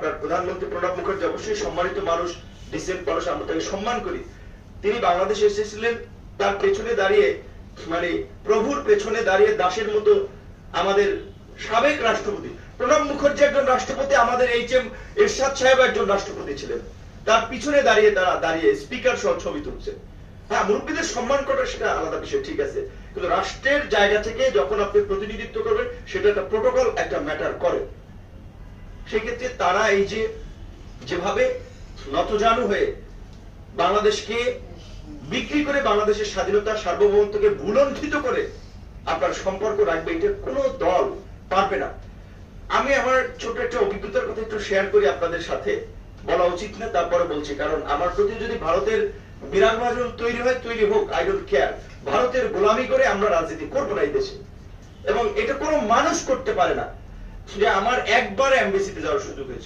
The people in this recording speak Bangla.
আপনার প্রধানমন্ত্রী প্রণব মুখার্জি অবশ্যই সম্মানিত মানুষ, ডিসেন্ট মানুষ, আমরা তাকে সম্মান করি। তিনি বাংলাদেশে এসেছিলেন, তার পেছনে দাঁড়িয়ে মানে প্রভুর পেছনে দাঁড়িয়ে দাসের মতো আমাদের সাবেক রাষ্ট্রপতি প্রণব মুখার্জি একজন রাষ্ট্রপতি, আমাদের এইচ.এম. এরশাদ সাহেব একজন রাষ্ট্রপতি ছিলেন, তার পিছনে দাঁড়িয়ে তারা দাঁড়িয়ে স্পিকার সহ ছবি তুলছে। হ্যাঁ, মুরব্বীদের সম্মান করা সেটা আলাদা বিষয়, ঠিক আছে, কিন্তু রাষ্ট্রের জায়গা থেকে যখন আপনি প্রতিনিধিত্ব করবেন সেটা একটা প্রোটোকল, একটা ম্যাটার করে। সেক্ষেত্রে তারা এই যে যেভাবে নতজানু হয়ে বাংলাদেশকে বিক্রি করে, বাংলাদেশের স্বাধীনতা সার্বভৌমত্বকে ভুলণ্ঠিত করে আপনার সম্পর্ক রাখবে, এটা কোনো দল পারবে না। আমি আমার ছোট একটা অভিজ্ঞতার কথা একটু শেয়ার করি আপনাদের সাথে, বলা উচিত না তারপরে বলছি, কারণ আমার প্রতি যদি ভারতের বিরাগভাজন তৈরি হয়, তৈরি হোক, আই ডোন্ট কেয়ার। ভারতের গোলামি করে আমরা রাজনীতি করবো না এই দেশে, এবং এটা কোনো মানুষ করতে পারে না। যে আমার একবার এমবেসিতে যাওয়ার সুযোগ হয়েছে।